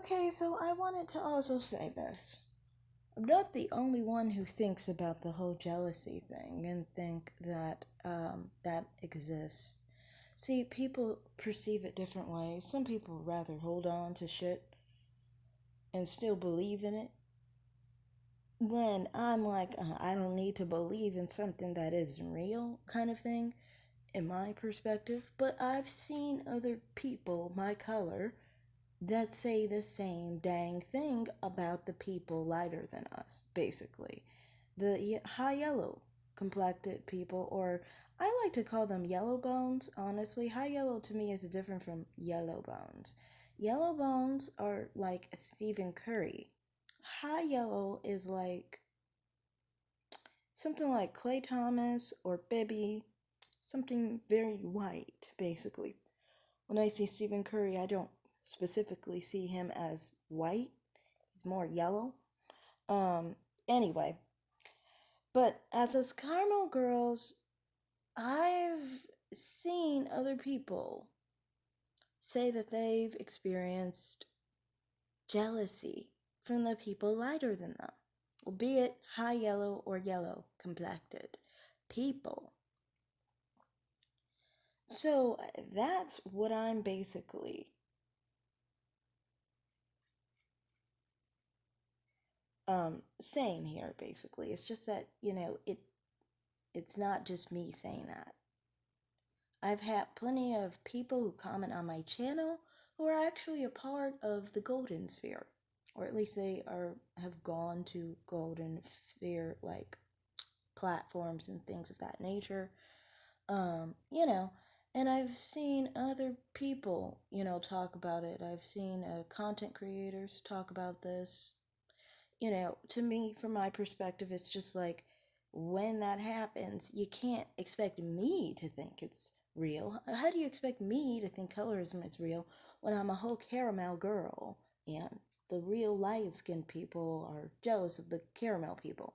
Okay, so I wanted to also say this. I'm not the only one who thinks about the whole jealousy thing and think that that exists. See, people perceive it different ways. Some people rather hold on to shit and still believe in it. When I'm like, I don't need to believe in something that isn't real, kind of thing, in my perspective. But I've seen other people my color that say the same dang thing about the people lighter than us, basically. The high yellow complected people, or I like to call them yellow bones, honestly. High yellow to me is different from yellow bones. Yellow bones are like Stephen Curry. High yellow is like something like Clay Thomas or Bibby, something very white, basically. When I see Stephen Curry, I don't specifically see him as white. He's more yellow. Um, anyway, but as us caramel girls, I've seen other people say that they've experienced jealousy from the people lighter than them, be it high yellow or yellow complected people. So that's what I'm basically saying here. Basically, it's just that it's not just me saying that. I've had plenty of people who comment on my channel who are actually a part of the Golden Sphere, or at least they are have gone to Golden Sphere like platforms and things of that nature. You know, and I've seen other people, talk about it. I've seen content creators talk about this. To me, from my perspective, it's just like when that happens, you can't expect me to think it's real. How do you expect me to think colorism is real when I'm a whole caramel girl and the real light skinned people are jealous of the caramel people?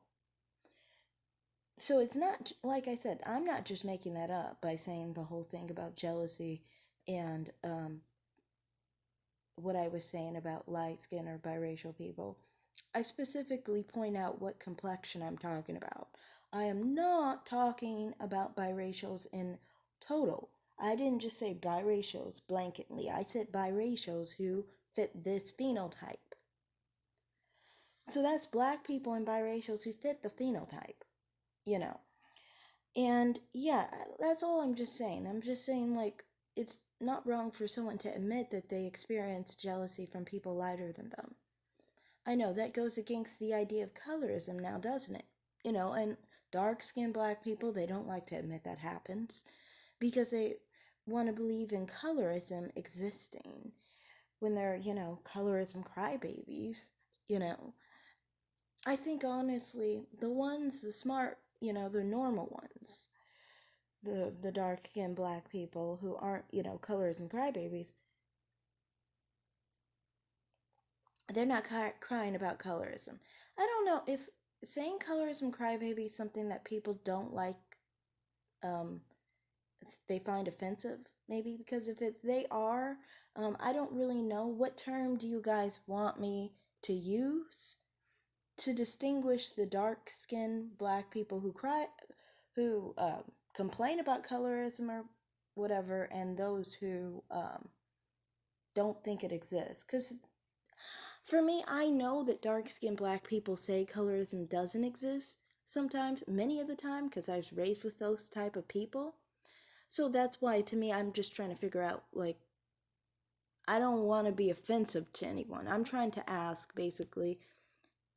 So it's not, like I said, I'm not just making that up by saying the whole thing about jealousy and what I was saying about light skin or biracial people. I specifically point out what complexion I'm talking about. I am not talking about biracials in total. I didn't just say biracials blanketly. I said biracials who fit this phenotype. So that's black people and biracials who fit the phenotype, you know. And yeah, that's all I'm just saying. I'm just saying, like, it's not wrong for someone to admit that they experience jealousy from people lighter than them. I know that goes against the idea of colorism now, doesn't it? And dark skinned black people, they don't like to admit that happens because they want to believe in colorism existing when they're, colorism crybabies, you know. I think honestly, the smart, the normal ones, the dark skinned black people who aren't, colorism crybabies, they're not crying about colorism. I don't know. Is saying colorism crybaby something that people don't like? Um, they find offensive, maybe because if they are, I don't really know. What term do you guys want me to use to distinguish the dark-skinned black people who complain about colorism or whatever, and those who don't think it exists? Because for me, I know that dark skinned black people say colorism doesn't exist sometimes, many of the time, because I was raised with those type of people. So that's why, to me, I'm just trying to figure out, like, I don't want to be offensive to anyone. I'm trying to ask, basically,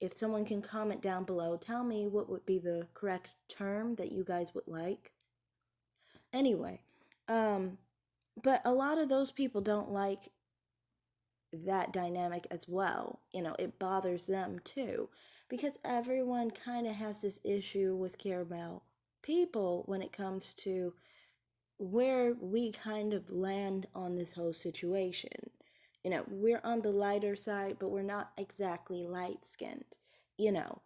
if someone can comment down below, tell me what would be the correct term that you guys would like. Anyway, um, but a lot of those people don't like that dynamic as well. It bothers them too because everyone kind of has this issue with caramel people when it comes to where we kind of land on this whole situation. We're on the lighter side, but we're not exactly light skinned, you know.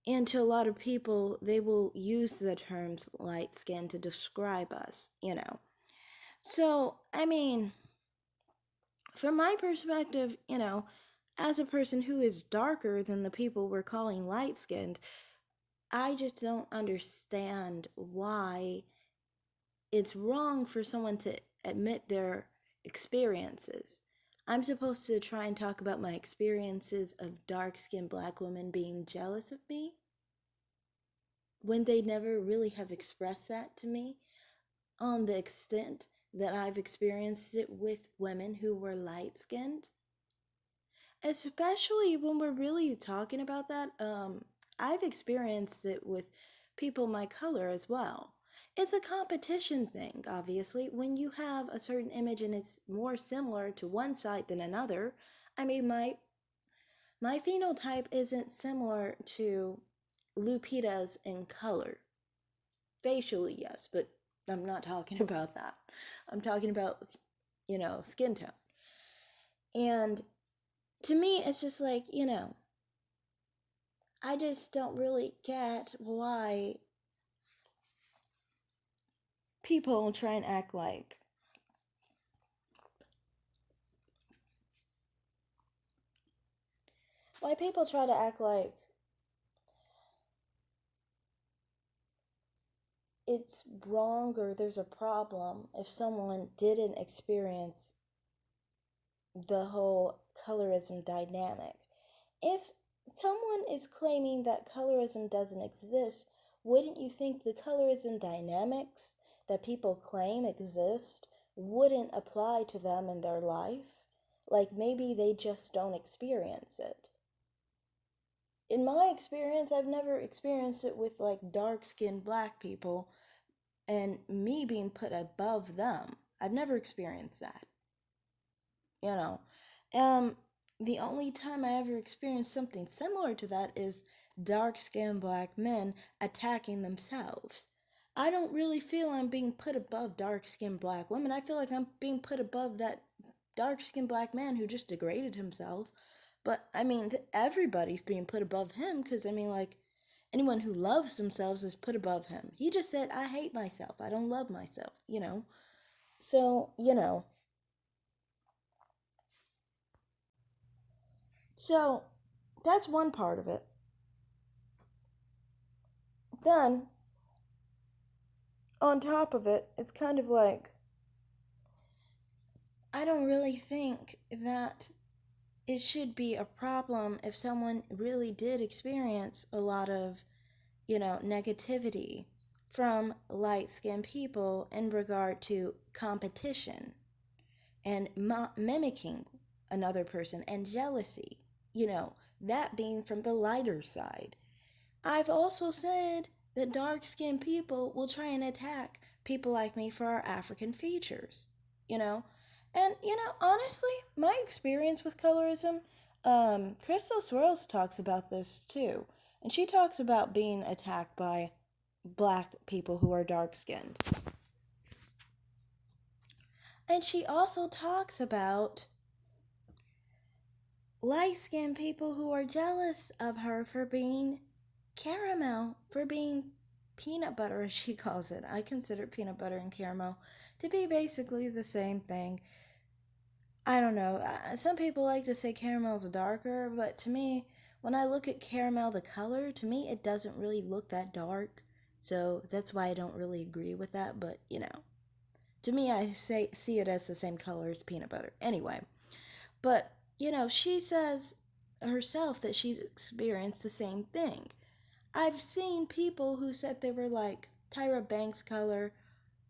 And to a lot of people, they will use the terms light skin to describe us. So, I mean, from my perspective, as a person who is darker than the people we're calling light skinned, I just don't understand why it's wrong for someone to admit their experiences. I'm supposed to try and talk about my experiences of dark skinned black women being jealous of me when they never really have expressed that to me on the extent that I've experienced it with women who were light skinned. Especially when we're really talking about that, I've experienced it with people my color as well. It's a competition thing, obviously. When you have a certain image and it's more similar to one side than another, I mean, my phenotype isn't similar to Lupita's in color. Facially, yes, but I'm not talking about that. I'm talking about, skin tone. And to me, it's just like, I just don't really get why people try and act like why people try to act like it's wrong or there's a problem if someone didn't experience the whole colorism dynamic. If someone is claiming that colorism doesn't exist, wouldn't you think the colorism dynamics that people claim exist wouldn't apply to them in their life? Like maybe they just don't experience it. In my experience, I've never experienced it with like dark skinned black people and me being put above them. I've never experienced that. You know, um, the only time I ever experienced something similar to that is dark skinned black men attacking themselves. I don't really feel I'm being put above dark skinned black women. I feel like I'm being put above that dark skinned black man who just degraded himself. But I mean, everybody's being put above him because I mean, like, anyone who loves themselves is put above him. He just said, I hate myself. I don't love myself. So, so that's one part of it. Then, on top of it, it's kind of like, I don't really think that it should be a problem if someone really did experience a lot of, negativity from light skinned people in regard to competition and mimicking another person and jealousy, that being from the lighter side. I've also said that dark skinned people will try and attack people like me for our African features, you know? And, honestly, my experience with colorism, Crystal Swirls talks about this too. And she talks about being attacked by black people who are dark skinned. And she also talks about light skinned people who are jealous of her for being caramel, for being peanut butter, as she calls it. I consider peanut butter and caramel to be basically the same thing. I don't know. Some people like to say caramel's darker, but to me, when I look at caramel, the color, to me, it doesn't really look that dark. So that's why I don't really agree with that. But, to me, I see it as the same color as peanut butter. Anyway, but, she says herself that she's experienced the same thing. I've seen people who said they were like Tyra Banks color,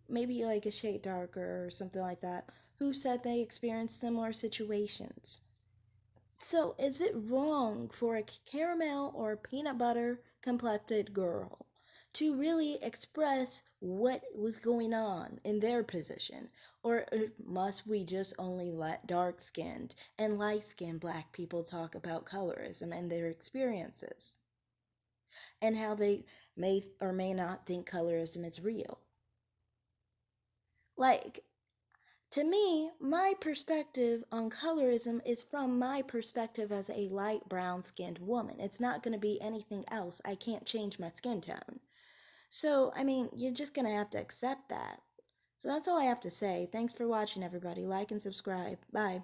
maybe like a shade darker or something like that, who said they experienced similar situations. So, is it wrong for a caramel or peanut butter complected girl to really express what was going on in their position? Or must we just only let dark skinned and light skinned black people talk about colorism and their experiences? And how they may or may not think colorism is real? Like, to me, my perspective on colorism is from my perspective as a light brown skinned woman. It's not going to be anything else. I can't change my skin tone. So, I mean, you're just going to have to accept that. So that's all I have to say. Thanks for watching, everybody. Like and subscribe. Bye.